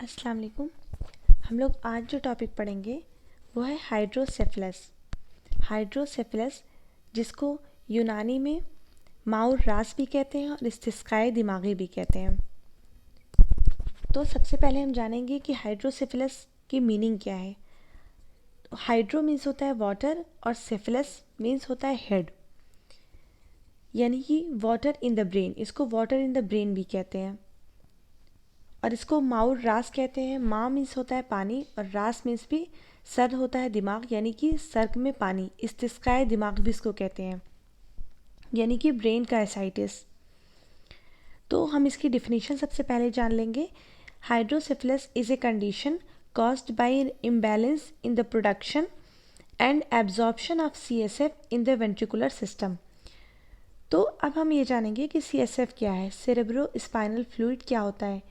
अस्सलाम वालेकुम। हम लोग आज जो टॉपिक पढ़ेंगे वो है हाइड्रोसेफलस। हाइड्रोसेफलस जिसको यूनानी में माउर रास भी कहते हैं और इस्तिस्काए दिमागी भी कहते हैं। तो सबसे पहले हम जानेंगे कि हाइड्रोसेफलस की मीनिंग क्या है। हाइड्रो मीन्स होता है वाटर और सेफलस मीन्स होता है हेड, यानी कि वाटर इन द ब्रेन। इसको वाटर इन द ब्रेन भी कहते हैं और इसको माउर रास कहते हैं। मा मीन्स होता है पानी और रास मीन्स भी सर होता है दिमाग, यानी कि सर में पानी। इस्तिस्काए दिमाग भी इसको कहते हैं, यानी कि ब्रेन का एसाइटिस। तो हम इसकी डिफिनीशन सबसे पहले जान लेंगे। Hydrocephalus is a condition caused by imbalance in the production and absorption of CSF in the ventricular system. तो अब हम ये जानेंगे कि CSF क्या है, सेरेब्रो स्पाइनल फ्लूइड क्या होता है।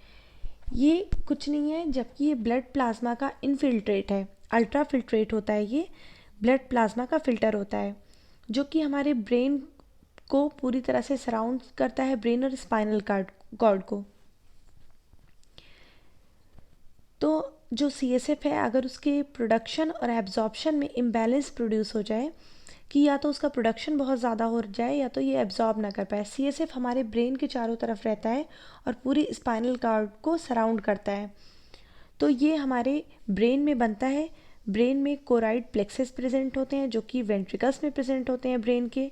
ये कुछ नहीं है जबकि ये ब्लड प्लाज्मा का इनफिल्ट्रेट है, अल्ट्रा फिल्ट्रेट होता है। ये ब्लड प्लाज्मा का फिल्टर होता है जो कि हमारे ब्रेन को पूरी तरह से सराउंड करता है, ब्रेन और स्पाइनल कॉर्ड को। तो जो CSF है, अगर उसके प्रोडक्शन और एब्जॉर्प्शन में इम्बैलेंस प्रोड्यूस हो जाए कि या तो उसका प्रोडक्शन बहुत ज़्यादा हो जाए या तो ये एब्जॉर्ब ना कर पाए। CSF हमारे ब्रेन के चारों तरफ रहता है और पूरी स्पाइनल कॉर्ड को सराउंड करता है। तो ये हमारे ब्रेन में बनता है। ब्रेन में कोराइड प्लेक्सेस प्रेजेंट होते हैं जो कि वेंट्रिकल्स में प्रेजेंट होते हैं ब्रेन के।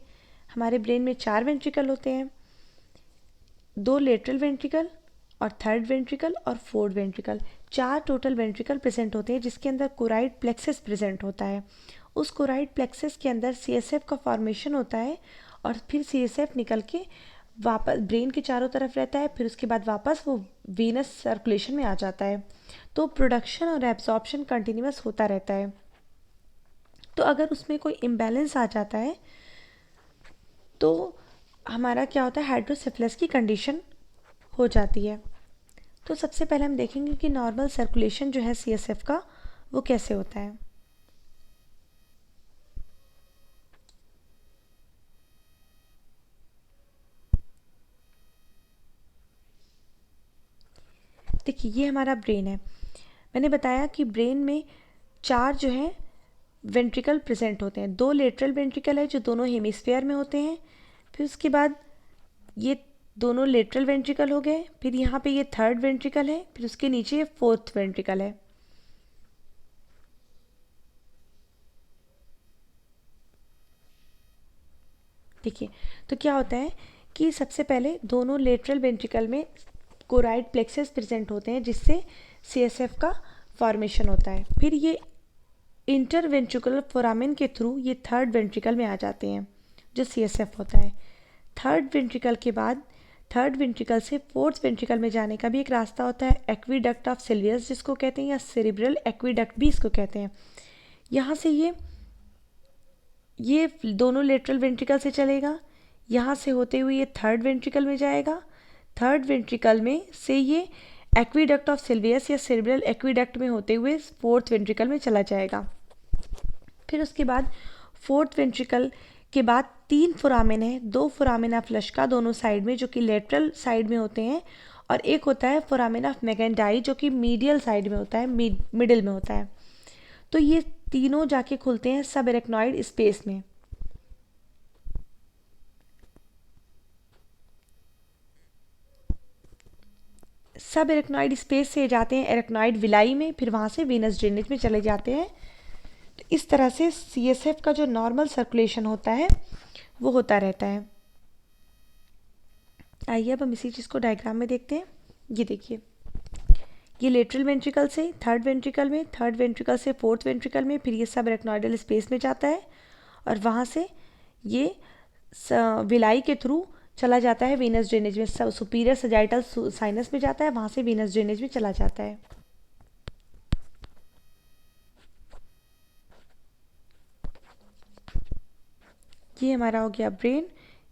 हमारे ब्रेन में 4 वेंट्रिकल होते हैं, 2 लेटरल वेंट्रिकल और 3rd वेंट्रिकल और 4th ventricle. 4 total ventricle present होते हैं जिसके अंदर कोराइड प्लेक्सेस प्रेजेंट होता है। उस कोराइड प्लेक्सेस के अंदर CSF का फॉर्मेशन होता है और फिर CSF निकल के वापस ब्रेन के चारों तरफ रहता है, फिर उसके बाद वापस वो वीनस सर्कुलेशन में आ जाता है। तो प्रोडक्शन और एब्जॉर्प्शन कंटिन्यूअस होता रहता है। तो अगर उसमें कोई इम्बैलेंस आ जाता है तो हमारा क्या होता है, हाइड्रोसेफलस की कंडीशन हो जाती है। तो सबसे पहले हम देखेंगे कि नॉर्मल सर्कुलेशन जो है CSF का वो कैसे होता है। देखिए ये हमारा ब्रेन है। मैंने बताया कि ब्रेन में 4 जो है वेंट्रिकल प्रेजेंट होते हैं। 2 लेटरल वेंट्रिकल है जो दोनों हेमिस्फीयर में होते हैं। फिर उसके बाद ये दोनों लेटरल वेंट्रिकल हो गए, फिर यहाँ पे ये 3rd वेंट्रिकल है, फिर उसके नीचे ये 4th वेंट्रिकल है। देखिए तो क्या होता है कि सबसे पहले दोनों लेटरल वेंट्रिकल में कोराइड प्लेक्सेस प्रेजेंट होते हैं जिससे CSF का फॉर्मेशन होता है। फिर ये इंटरवेंट्रिकुलर फोरामेन के थ्रू ये 3rd वेंट्रिकल में आ जाते हैं जो CSF होता है। 3rd वेंट्रिकल के बाद 3rd वेंट्रिकल से 4th वेंट्रिकल में जाने का भी एक रास्ता होता है, एक्वीडक्ट ऑफ सिल्वियस जिसको कहते हैं, या सेरिब्रल एक्वीडक्ट भी इसको कहते हैं। यहाँ से ये दोनों लेटरल वेंट्रिकल से चलेगा, यहाँ से होते हुए ये 3rd वेंट्रिकल में जाएगा। 3rd वेंट्रिकल में से ये एक्वीडक्ट ऑफ सिल्वियस या सेरिब्रल एक्वीडक्ट में होते हुए 4th वेंट्रिकल में चला जाएगा। फिर उसके बाद 4th वेंट्रिकल के बाद 3 फोरामेन है, 2 फोरामेन ऑफ लश्का दोनों साइड में जो कि लेटरल साइड में होते हैं, और एक होता है फोरामेन ऑफ मैगेंडाई जो कि मीडियल साइड में होता है, मिडिल में होता है। तो ये तीनों जाके खुलते हैं सब एरेक्नॉइड स्पेस में। सब एरेक्नॉइड स्पेस से जाते हैं एरेक्नॉइड विलाई में, फिर वहाँ से वीनस ड्रेनेज में चले जाते हैं। तो इस तरह से CSF का जो नॉर्मल सर्कुलेशन होता है वो होता रहता है। आइए अब हम इसी चीज़ को डायग्राम में देखते हैं। ये देखिए, ये लेटरल वेंट्रिकल से 3rd वेंट्रिकल में, 3rd वेंट्रिकल से 4th वेंट्रिकल में, फिर ये सब एरेक्नॉइडल स्पेस में जाता है और वहाँ से ये विलाई के थ्रू चला जाता है वीनस ड्रेनेज में, सुपीरियर सजाइटल साइनस में जाता है, वहाँ से वीनस ड्रेनेज में चला जाता है। ये हमारा हो गया ब्रेन।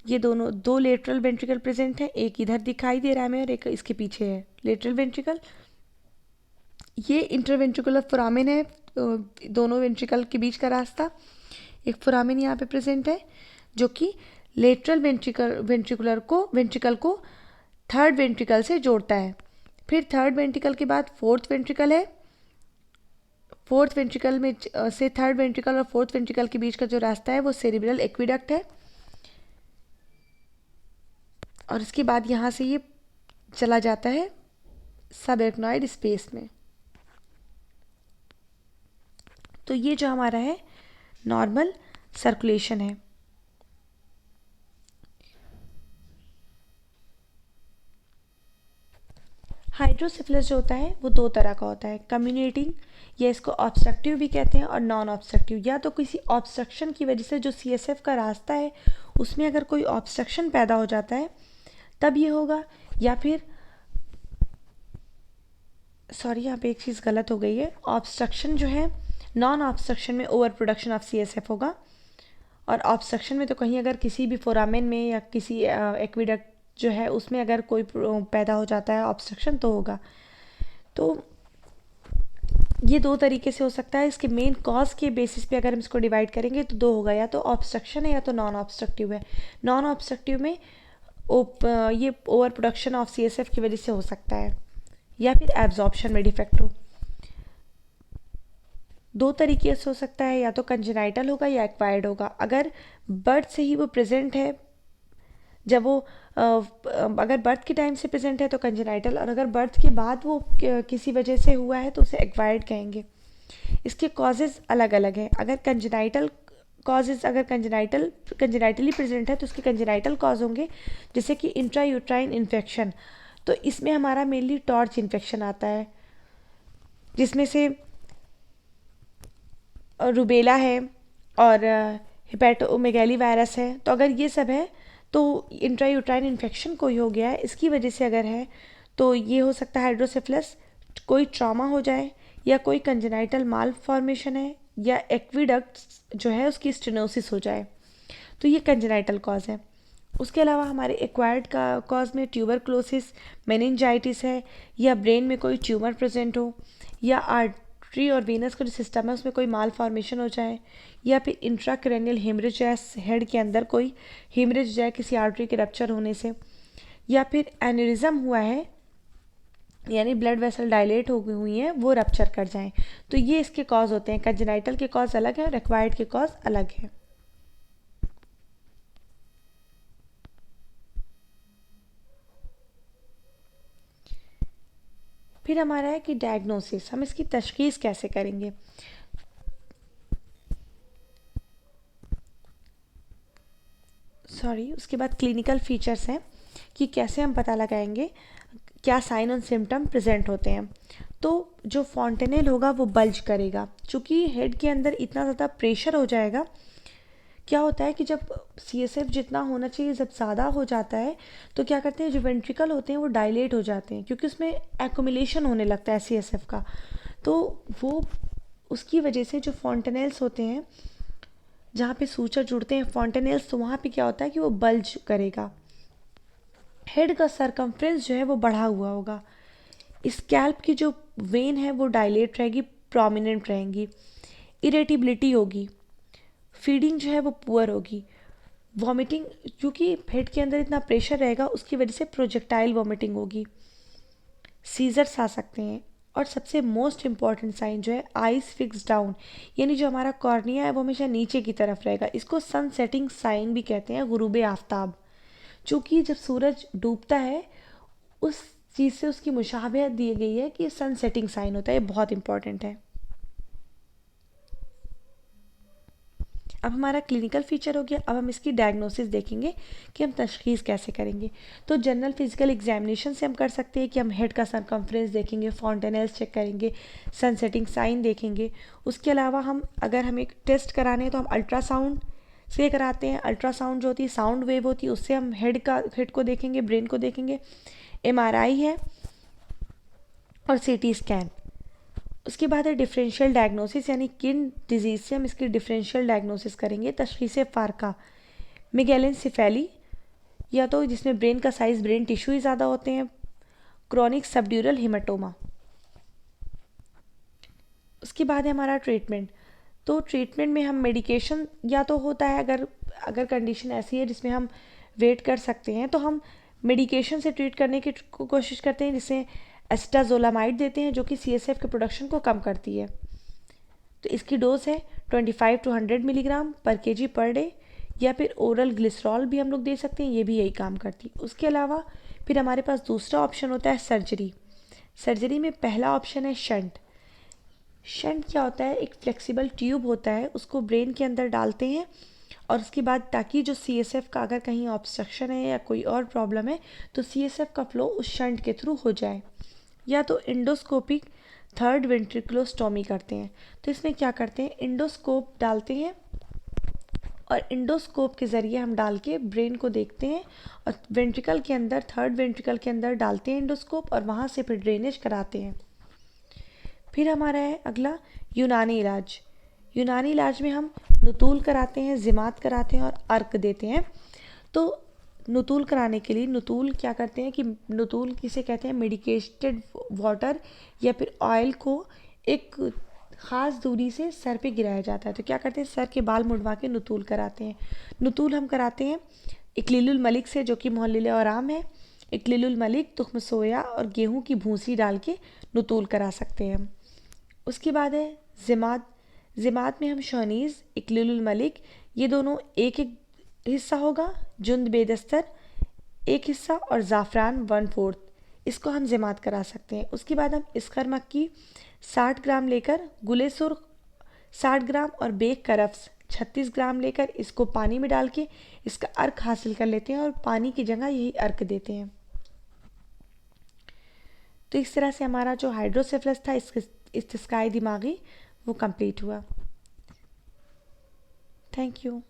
ये दोनों 2 लेटरल वेंट्रिकल प्रेजेंट है, एक इधर दिखाई दे रहा है हमें और एक इसके पीछे है लेटरल वेंट्रिकल। ये इंटरवेंट्रिकुलर फोरामेन है, दोनों वेंट्रिकल के बीच का रास्ता। एक फोरामेन यहाँ पे प्रेजेंट है जो कि लेटरल वेंट्रिकल को 3rd वेंट्रिकल से जोड़ता है। फिर थर्ड वेंट्रिकल के बाद फोर्थ वेंट्रिकल है। फोर्थ वेंट्रिकल में से थर्ड वेंट्रिकल और फोर्थ वेंट्रिकल के बीच का जो रास्ता है वो सेरिब्रल एक्विडक्ट है, और इसके बाद यहाँ से ये चला जाता है सबएक्नॉइड स्पेस में। तो ये जो हमारा है नॉर्मल सर्कुलेशन है। हाइड्रोसिफिलिस जो होता है वो दो तरह का होता है, कम्युनिकेटिंग या इसको ऑब्स्ट्रक्टिव भी कहते हैं और नॉन ऑब्स्ट्रक्टिव। या तो किसी ऑब्स्ट्रक्शन की वजह से जो सीएसएफ का रास्ता है उसमें अगर कोई ऑब्स्ट्रक्शन पैदा हो जाता है तब ये होगा, या फिर सॉरी यहाँ पे एक चीज़ गलत हो गई है, ऑब्स्ट्रक्शन जो है नॉन ऑब्स्ट्रक्शन में ओवर प्रोडक्शन ऑफ सीएसएफ होगा, और ऑब्स्ट्रक्शन में तो कहीं अगर किसी भी फोरामेन में या किसी एक्विडक्ट जो है उसमें अगर कोई पैदा हो जाता है ऑब्स्ट्रक्शन तो होगा। तो ये दो तरीके से हो सकता है। इसके मेन कॉज के बेसिस पे अगर हम इसको डिवाइड करेंगे तो दो होगा, या तो ऑब्स्ट्रक्शन है या तो नॉन ऑब्स्ट्रक्टिव है। नॉन ऑब्स्ट्रक्टिव में ये ओवर प्रोडक्शन ऑफ सीएसएफ की वजह से हो सकता है, या फिर एब्जॉर्प्शन में डिफेक्ट हो। दो तरीके से हो सकता है, या तो कंजेनाइटल होगा या एक्वायर्ड होगा। अगर बर्थ से ही वो प्रेजेंट है, जब वो अगर बर्थ के टाइम से प्रेजेंट है तो कंजेनाइटल, और अगर बर्थ के बाद वो किसी वजह से हुआ है तो उसे एक्वायर्ड कहेंगे। इसके कॉजेज़ अलग अलग हैं। अगर कंजेनाइटल कॉजेज़ अगर कंजेनाइटली प्रेजेंट है तो उसके कंजेनाइटल कॉज होंगे, जैसे कि इंट्रायूट्राइन इन्फेक्शन। तो इसमें हमारा मेनली टॉर्च इन्फेक्शन आता है, जिसमें से रूबेला है और हेपेटोमेगैली वायरस है। तो अगर ये सब है तो इंट्रायूट्राइन इन्फेक्शन कोई हो गया है, इसकी वजह से अगर है तो ये हो सकता है हाइड्रोसेफलस। कोई ट्रॉमा हो जाए, या कोई कंजेनाइटल माल फॉर्मेशन है, या एक्विडक्ट जो है उसकी स्टेनोसिस हो जाए, तो ये कंजेनाइटल कॉज है। उसके अलावा हमारे एक्वायर्ड का कॉज में ट्यूबरक्लोसिस, मेनिंजाइटिस है, या ब्रेन में कोई ट्यूमर प्रेजेंट हो, या आर्टरी और वेनस का जो सिस्टम है उसमें कोई माल फॉर्मेशन हो जाए, या फिर इंट्राक्रेनियल हेमरेज है, हेड के अंदर कोई हेमरेज जाए किसी आर्टरी के रप्चर होने से, या फिर एनेरिज्म हुआ है यानी ब्लड वेसल डायलेट हो गई हुई हैं वो रप्चर कर जाएं। तो ये इसके कॉज होते हैं। कंजेनाइटल के कॉज अलग है और एक्वायर्ड के कॉज अलग है। फिर हमारा है कि डायग्नोसिस, हम इसकी तशखीस कैसे करेंगे। उसके बाद क्लिनिकल फीचर्स हैं कि कैसे हम पता लगाएंगे क्या साइन और सिम्टम प्रेजेंट होते हैं। तो जो फॉन्टेनेल होगा वो बल्ज करेगा, चूँकि हेड के अंदर इतना ज़्यादा प्रेशर हो जाएगा। क्या होता है कि जब सीएसएफ जितना होना चाहिए जब ज़्यादा हो जाता है तो क्या करते हैं, जो वेंट्रिकल होते हैं वो डायलेट हो जाते हैं, क्योंकि उसमें एक्युमुलेशन होने लगता है सीएसएफ का। तो वो उसकी वजह से जो फॉन्टेनेल्स होते हैं जहाँ पे सूचर जुड़ते हैं फॉन्टेनेल्स, तो वहाँ पे क्या होता है कि वो बल्ज करेगा। हेड का सरकमफ्रेंस जो है वो बढ़ा हुआ होगा। स्कैल्प की जो वेन है वो डायलेट रहेगी, प्रोमिनेंट रहेंगी। इरेटिबिलिटी होगी, फीडिंग जो है वो पुअर होगी। वॉमिटिंग, क्योंकि हेड के अंदर इतना प्रेशर रहेगा उसकी वजह से प्रोजेक्टाइल वॉमिटिंग होगी। सीजर्स आ सकते हैं। और सबसे मोस्ट इम्पॉर्टेंट साइन जो है आइज फिक्स डाउन, यानी जो हमारा कॉर्निया है वो हमेशा नीचे की तरफ रहेगा। इसको सन सेटिंग साइन भी कहते हैं, गुरूबे आफ्ताब। चूँकि जब सूरज डूबता है उस चीज़ से उसकी मुशाबहत दी गई है कि सन सेटिंग साइन होता है, ये बहुत इंपॉर्टेंट है। अब हमारा क्लिनिकल फीचर हो गया। अब हम इसकी डायग्नोसिस देखेंगे कि हम तशखीस कैसे करेंगे। तो जनरल फिजिकल एग्जामिनेशन से हम कर सकते हैं कि हम हेड का सरकमफ्रेंस देखेंगे, फॉन्टेनेल्स चेक करेंगे, सन सेटिंग साइन देखेंगे। उसके अलावा हम अगर हमें टेस्ट कराने हैं तो हम अल्ट्रासाउंड से कराते हैं। अल्ट्रासाउंड जो होती है साउंड वेव होती है, उससे हम हेड को देखेंगे, ब्रेन को देखेंगे। एमआरआई है और सीटी स्कैन। उसके बाद है डिफरेंशियल डायग्नोसिस, यानी किन डिजीज़ से हम इसकी डिफरेंशियल डायग्नोसिस करेंगे। तशखीस फारका, मेगेलेनसेफेली, या तो जिसमें ब्रेन का साइज़, ब्रेन टिश्यू ही ज़्यादा होते हैं। Chronic subdural haematoma. उसके बाद है हमारा ट्रीटमेंट। तो ट्रीटमेंट में हम मेडिकेशन या तो होता है, अगर कंडीशन ऐसी है जिसमें हम वेट कर सकते हैं तो हम मेडिकेशन से ट्रीट करने की कोशिश करते हैं, जिससे एस्टाजोलामाइड देते हैं जो कि CSF के प्रोडक्शन को कम करती है। तो इसकी डोज है 25 to 100 मिलीग्राम पर केजी पर डे, या फिर ओरल ग्लिसरॉल भी हम लोग दे सकते हैं, ये भी यही काम करती है। उसके अलावा फिर हमारे पास दूसरा ऑप्शन होता है सर्जरी। सर्जरी में पहला ऑप्शन है शंट। शंट क्या होता है, एक फ्लेक्सिबल ट्यूब होता है, उसको ब्रेन के अंदर डालते हैं और उसके बाद ताकि जो CSF का अगर कहीं ऑब्स्ट्रक्शन है या कोई और प्रॉब्लम है तो CSF का फ्लो उस शंट के थ्रू हो जाए। या तो इंडोस्कोपिक थर्ड वेंट्रिकुलोस्टोमी करते हैं। तो इसमें क्या करते हैं, इंडोस्कोप डालते हैं और इंडोस्कोप के ज़रिए हम डाल के ब्रेन को देखते हैं और वेंट्रिकल के अंदर, थर्ड वेंट्रिकल के अंदर डालते हैं इंडोस्कोप और वहाँ से फिर ड्रेनेज कराते हैं। फिर हमारा है अगला यूनानी इलाज। यूनानी इलाज में हम नुतूल कराते हैं, जिमात कराते हैं और अर्क देते हैं। तो नुतूल कराने के लिए नुतूल क्या करते हैं कि नुतूल किसे कहते हैं, मेडिकेटेड वाटर या फिर ऑयल को एक ख़ास दूरी से सर पे गिराया जाता है। तो क्या करते हैं, सर के बाल मुड़वा के नुतूल कराते हैं। नुतूल हम कराते हैं इक्लीलुल मलिक से, जो कि मोहल्लिल आराम है। इक्लीलुल मलिक, तुख्म सोया और गेहूं की भूसी डाल के नुतूल करा सकते हैं हम। उसके बाद है जिमात। जिमात में हम शौनीज़, इक्लीलुल मलिक, ये दोनों एक एक हिस्सा होगा, जुंद बेदस्तर एक हिस्सा और ज़ाफ़रान 1/4, इसको हम जिमात करा सकते हैं। उसके बाद हम इसकर मक्की 60 ग्राम लेकर, गुले सुर्ख 60 ग्राम और बेक करफ्स 36 ग्राम लेकर इसको पानी में डाल के इसका अर्क हासिल कर लेते हैं और पानी की जगह यही अर्क देते हैं। तो इस तरह से हमारा जो हाइड्रोसेफलस था, इस्तिस्काई दिमागी, वो कंप्लीट हुआ। Thank you.